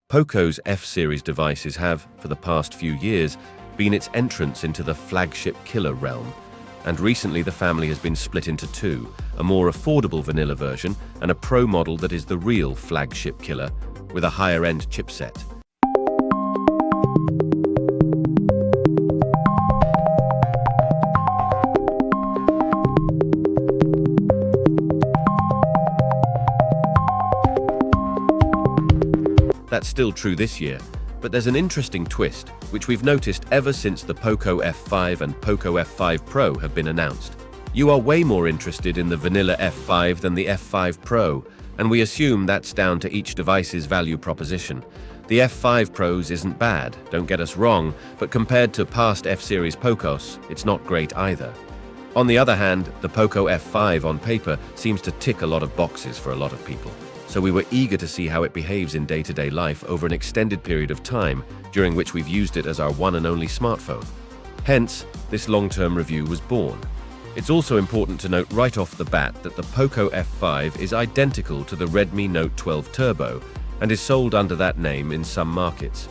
Poco's F-series devices have, for the past few years, been its entrance into the flagship killer realm. And recently the family has been split into two, a more affordable vanilla version and a Pro model that is the real flagship killer with a higher-end chipset. That's still true this year, but there's an interesting twist, which we've noticed ever since the Poco F5 and Poco F5 Pro have been announced. You are way more interested in the vanilla F5 than the F5 Pro, and we assume that's down to each device's value proposition. The F5 Pros isn't bad, don't get us wrong, but compared to past F-series Pocos, it's not great either. On the other hand, the Poco F5 on paper seems to tick a lot of boxes for a lot of people. So we were eager to see how it behaves in day-to-day life over an extended period of time, during which we've used it as our one and only smartphone. Hence, this long-term review was born. It's also important to note right off the bat that the Poco F5 is identical to the Redmi Note 12 Turbo and is sold under that name in some markets.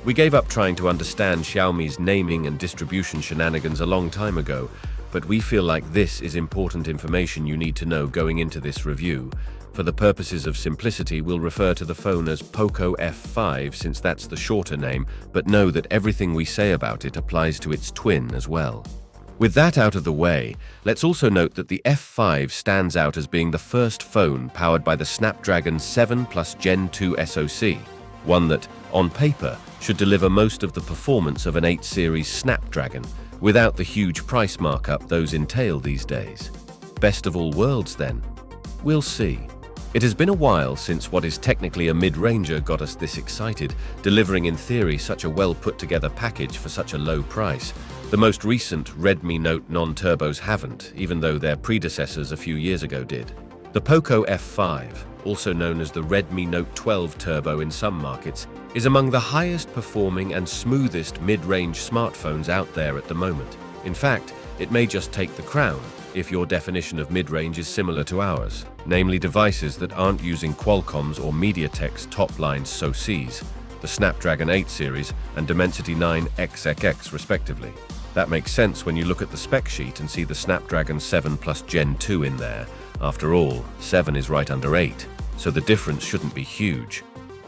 We gave up trying to understand Xiaomi's naming and distribution shenanigans a long time ago, but we feel like this is important information you need to know going into this review. For the purposes of simplicity, we'll refer to the phone as Poco F5 since that's the shorter name, but know that everything we say about it applies to its twin as well. With that out of the way, let's also note that the F5 stands out as being the first phone powered by the Snapdragon 7 Plus Gen 2 SoC, one that, on paper, should deliver most of the performance of an 8 series Snapdragon, without the huge price markup those entail these days. Best of all worlds then? We'll see. It has been a while since what is technically a mid-ranger got us this excited, delivering in theory such a well-put-together package for such a low price. The most recent Redmi Note non-turbos haven't, even though their predecessors a few years ago did. The Poco F5, also known as the Redmi Note 12 Turbo in some markets, is among the highest performing and smoothest mid-range smartphones out there at the moment. In fact, it may just take the crown, if your definition of mid-range is similar to ours, namely devices that aren't using Qualcomm's or MediaTek's top-line SoCs, the Snapdragon 8 series and Dimensity 9 XXX respectively. That makes sense when you look at the spec sheet and see the Snapdragon 7 Plus Gen 2 in there. After all, 7 is right under 8, so the difference shouldn't be huge.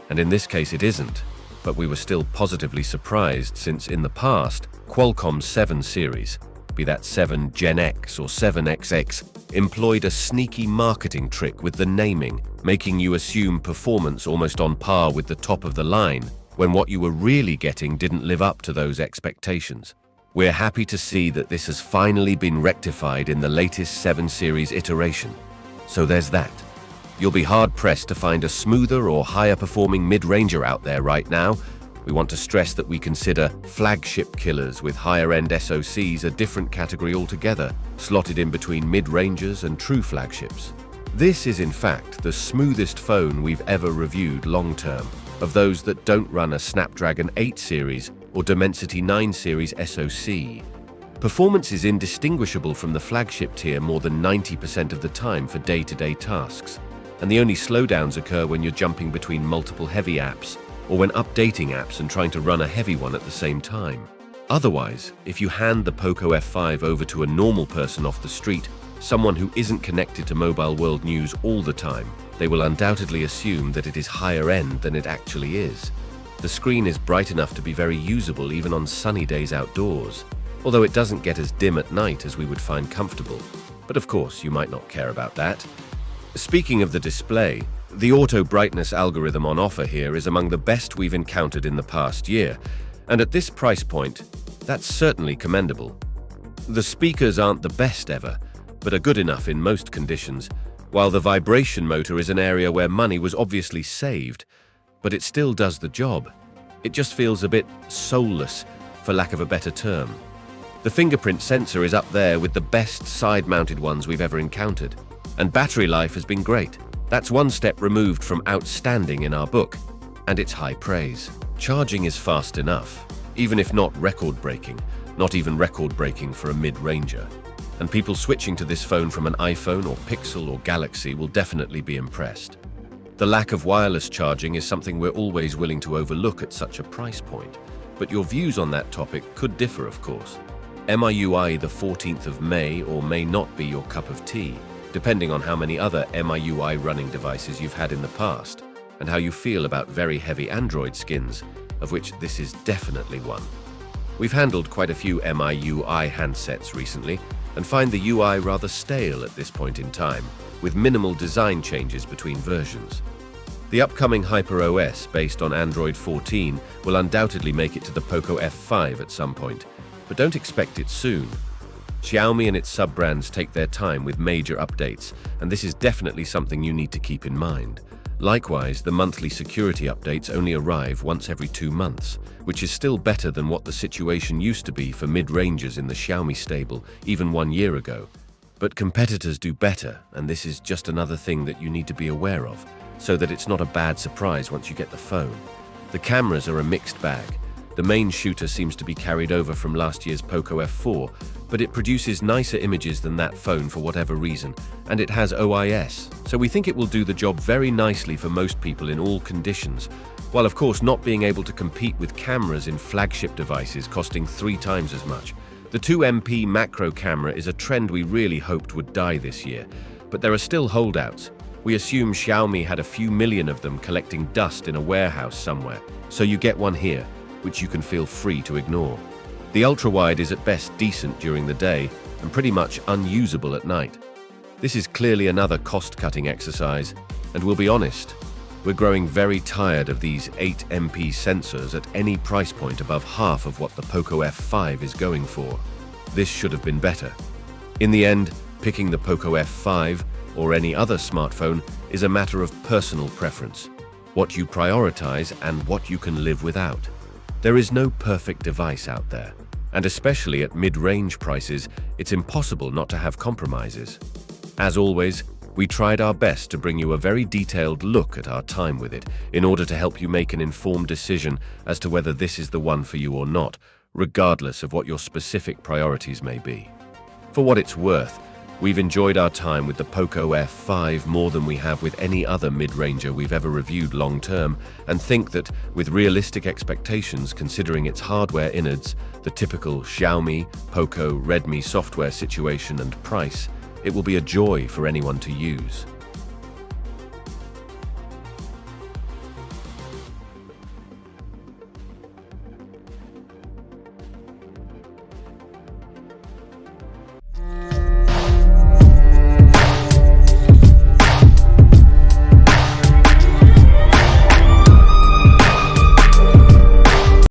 And in this case it isn't, but we were still positively surprised since in the past, Qualcomm's 7 series, be that 7 Gen X or 7XX, employed a sneaky marketing trick with the naming, making you assume performance almost on par with the top of the line, when what you were really getting didn't live up to those expectations. We're happy to see that this has finally been rectified in the latest 7 series iteration. So there's that. You'll be hard-pressed to find a smoother or higher-performing mid-ranger out there right now. We want to stress that we consider flagship killers with higher-end SoCs a different category altogether, slotted in between mid-rangers and true flagships. This is in fact the smoothest phone we've ever reviewed long-term, of those that don't run a Snapdragon 8 series or Dimensity 9 series SoC. Performance is indistinguishable from the flagship tier more than 90% of the time for day-to-day tasks, and the only slowdowns occur when you're jumping between multiple heavy apps or when updating apps and trying to run a heavy one at the same time. Otherwise, if you hand the Poco F5 over to a normal person off the street, someone who isn't connected to mobile world news all the time, they will undoubtedly assume that it is higher end than it actually is. The screen is bright enough to be very usable even on sunny days outdoors, although it doesn't get as dim at night as we would find comfortable. But of course, you might not care about that. Speaking of the display, the auto brightness algorithm on offer here is among the best we've encountered in the past year, and at this price point, that's certainly commendable. The speakers aren't the best ever, but are good enough in most conditions, while the vibration motor is an area where money was obviously saved, but it still does the job. It just feels a bit soulless, for lack of a better term. The fingerprint sensor is up there with the best side-mounted ones we've ever encountered, and battery life has been great. That's one step removed from outstanding in our book, and it's high praise. Charging is fast enough, even if not record-breaking, not even record-breaking for a mid-ranger. And people switching to this phone from an iPhone or Pixel or Galaxy will definitely be impressed. The lack of wireless charging is something we're always willing to overlook at such a price point, but your views on that topic could differ, of course. MIUI the 14th of May or may not be your cup of tea, depending on how many other MIUI running devices you've had in the past, and how you feel about very heavy Android skins, of which this is definitely one. We've handled quite a few MIUI handsets recently, and find the UI rather stale at this point in time, with minimal design changes between versions. The upcoming HyperOS based on Android 14 will undoubtedly make it to the Poco F5 at some point, but don't expect it soon. Xiaomi and its sub-brands take their time with major updates, and this is definitely something you need to keep in mind. Likewise, the monthly security updates only arrive once every 2 months, which is still better than what the situation used to be for mid-rangers in the Xiaomi stable even 1 year ago. But competitors do better, and this is just another thing that you need to be aware of, so that it's not a bad surprise once you get the phone. The cameras are a mixed bag. The main shooter seems to be carried over from last year's Poco F4, but it produces nicer images than that phone for whatever reason, and it has OIS, so we think it will do the job very nicely for most people in all conditions, while of course not being able to compete with cameras in flagship devices costing 3 times as much. The 2MP macro camera is a trend we really hoped would die this year, but there are still holdouts. We assume Xiaomi had a few million of them collecting dust in a warehouse somewhere, so you get one here, which you can feel free to ignore. The ultra-wide is at best decent during the day and pretty much unusable at night. This is clearly another cost-cutting exercise, and we'll be honest, we're growing very tired of these 8MP sensors at any price point above half of what the Poco F5 is going for. This should have been better. In the end, picking the Poco F5 or any other smartphone is a matter of personal preference, what you prioritize and what you can live without. There is no perfect device out there, and especially at mid-range prices, it's impossible not to have compromises. As always, we tried our best to bring you a very detailed look at our time with it in order to help you make an informed decision as to whether this is the one for you or not, regardless of what your specific priorities may be. For what it's worth, we've enjoyed our time with the Poco F5 more than we have with any other mid-ranger we've ever reviewed long-term, and think that, with realistic expectations considering its hardware innards, the typical Xiaomi, Poco, Redmi software situation and price, it will be a joy for anyone to use.